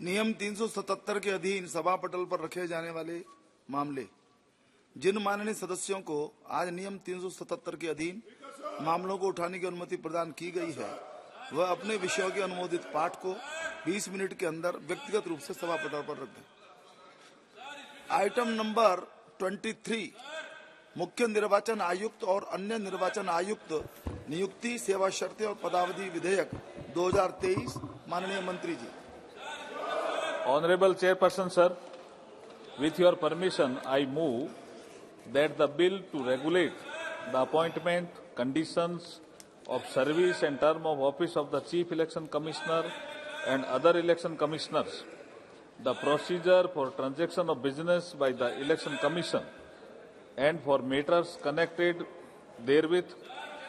नियम 377 के अधीन सभा पटल पर रखे जाने वाले मामले। जिन माननीय सदस्यों को आज नियम 377 के अधीन मामलों को उठाने की अनुमति प्रदान की गई है, वह अपने विषयों के अनुमोदित पाठ को 20 मिनट के अंदर व्यक्तिगत रूप से सभा पटल पर रख दें। आइटम नंबर 23, मुख्य निर्वाचन आयुक्त और अन्य निर्वाचन आयुक्त नियुक्ति, सेवा शर्तें और पदावधि विधेयक 2023। माननीय मंत्री जी। Honorable Chairperson, sir, with your permission, I move that the bill to regulate the appointment, conditions of service and term of office of the Chief Election Commissioner and other election commissioners, the procedure for transaction of business by the Election Commission and for matters connected therewith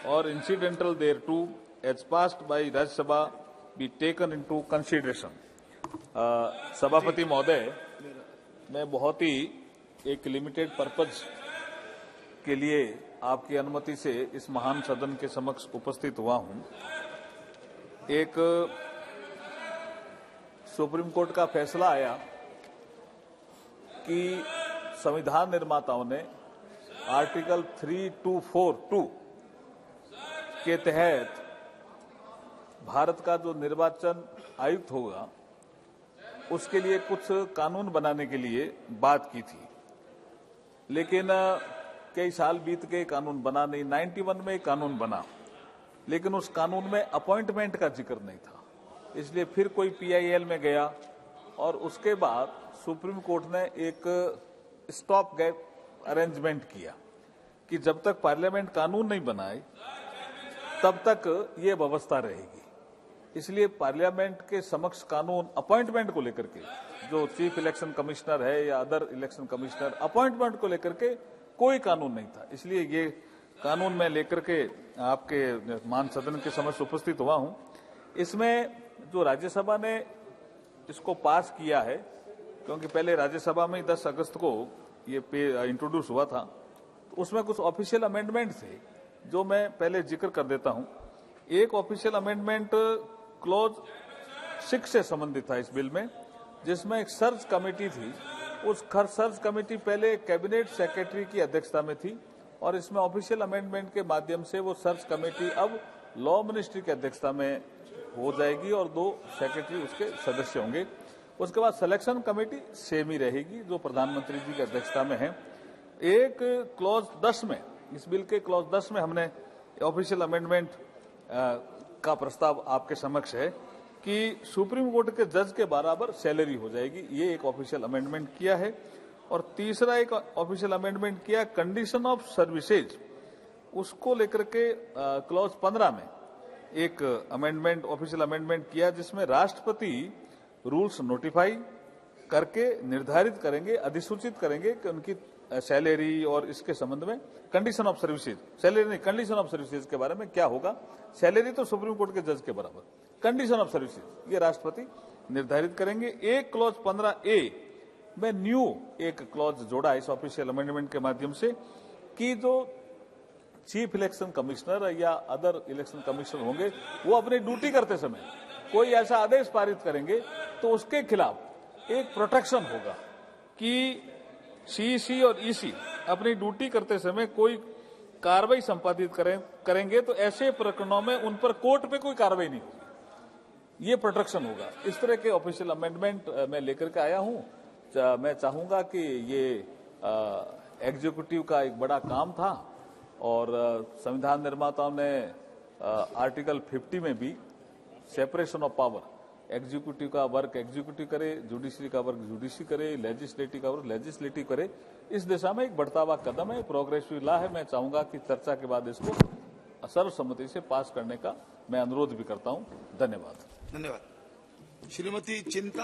or incidental thereto, as passed by Rajya Sabha, be taken into consideration. सभापति महोदय, मैं बहुत ही एक limited purpose के लिए आपकी अनुमति से इस महान सदन के समक्ष उपस्थित हुआ हूं। एक सुप्रीम कोर्ट का फैसला आया कि संविधान निर्माताओं ने आर्टिकल 3242 के तहत भारत का जो निर्वाचन आयुक्त होगा उसके लिए कुछ कानून बनाने के लिए बात की थी, लेकिन कई साल बीत गए, कानून बना नहीं। 91 में कानून बना, लेकिन उस कानून में अपॉइंटमेंट का जिक्र नहीं था, इसलिए फिर कोई PIL में गया और उसके बाद सुप्रीम कोर्ट ने एक स्टॉप गैप अरेंजमेंट किया कि जब तक पार्लियामेंट कानून नहीं बनाए तब तक ये व्यवस्था रहेगी। इसलिए पार्लियामेंट के समक्ष कानून अपॉइंटमेंट को लेकर के, जो चीफ इलेक्शन कमिश्नर है या अदर इलेक्शन कमिश्नर, अपॉइंटमेंट को लेकर के कोई कानून नहीं था। इसलिए ये कानून मैं लेकर के आपके मान सदन के समक्ष उपस्थित हुआ हूं। इसमें जो राज्यसभा ने इसको पास किया है, क्योंकि पहले राज्यसभा में 10 अगस्त को ये इंट्रोड्यूस हुआ था, तो उसमें कुछ ऑफिशियल अमेंडमेंट थे जो मैं पहले जिक्र कर देता हूं। एक ऑफिशियल अमेंडमेंट क्लॉज 6 से संबंधित था इस बिल में, जिसमें एक सर्च कमेटी थी। उस सर्च कमेटी पहले कैबिनेट सेक्रेटरी की अध्यक्षता में थी और इसमें ऑफिशियल अमेंडमेंट के माध्यम से वो सर्च कमेटी अब लॉ मिनिस्ट्री की अध्यक्षता में हो जाएगी और 2 सेक्रेटरी उसके सदस्य होंगे। उसके बाद सिलेक्शन कमेटी सेम ही रहेगी जो प्रधानमंत्री जी की अध्यक्षता में है। एक क्लॉज 10 में, इस बिल के क्लॉज 10 में हमने ऑफिशियल अमेंडमेंट का प्रस्ताव आपके समक्ष है कि सुप्रीम कोर्ट के जज के बराबर सैलरी हो जाएगी। ये एक ऑफिशियल अमेंडमेंट किया है। और तीसरा एक ऑफिशियल अमेंडमेंट किया कंडीशन ऑफ सर्विसेज, उसको लेकर के क्लॉज 15 में एक अमेंडमेंट, ऑफिशियल अमेंडमेंट किया, जिसमें राष्ट्रपति रूल्स नोटिफाई करके निर्धारित करेंगे, अधिसूचित करेंगे कि उनकी सैलरी और इसके संबंध में कंडीशन ऑफ सर्विसेज, सैलरी नहीं, कंडीशन ऑफ सर्विसेज के बारे में क्या होगा। सैलरी तो सुप्रीम कोर्ट के जज के बराबर, कंडीशन ऑफ सर्विसेज ये राष्ट्रपति निर्धारित करेंगे। एक क्लॉज 15A में न्यू एक क्लॉज जोड़ा इस ऑफिशियल अमेंडमेंट के माध्यम से कि जो चीफ इलेक्शन कमिश्नर या अदर इलेक्शन कमिश्नर होंगे वो अपनी ड्यूटी करते समय कोई ऐसा आदेश पारित करेंगे तो उसके खिलाफ एक प्रोटेक्शन होगा कि CEC और EC अपनी ड्यूटी करते समय कोई कार्रवाई संपादित करेंगे तो ऐसे प्रकरणों में उन पर कोर्ट पे कोई कार्रवाई नहीं होगी, ये प्रोटेक्शन होगा। इस तरह के ऑफिशियल अमेंडमेंट मैं लेकर के आया हूं। मैं चाहूंगा कि ये एग्जीक्यूटिव का एक बड़ा काम था और संविधान निर्माताओं ने आर्टिकल 50 में भी सेपरेशन ऑफ पावर, एग्जीक्यूटिव का वर्क एग्जीक्यूटिव करे, जुडिशरी का वर्क जुडिशरी करे, लेजिस्लेटिव का वर्क लेजिस्लेटिव करे, इस दिशा में एक बढ़ता हुआ कदम है, प्रोग्रेसिव लॉ है। मैं चाहूंगा कि चर्चा के बाद इसको सर्वसम्मति से पास करने का मैं अनुरोध भी करता हूं। धन्यवाद। धन्यवाद। श्रीमती चिंता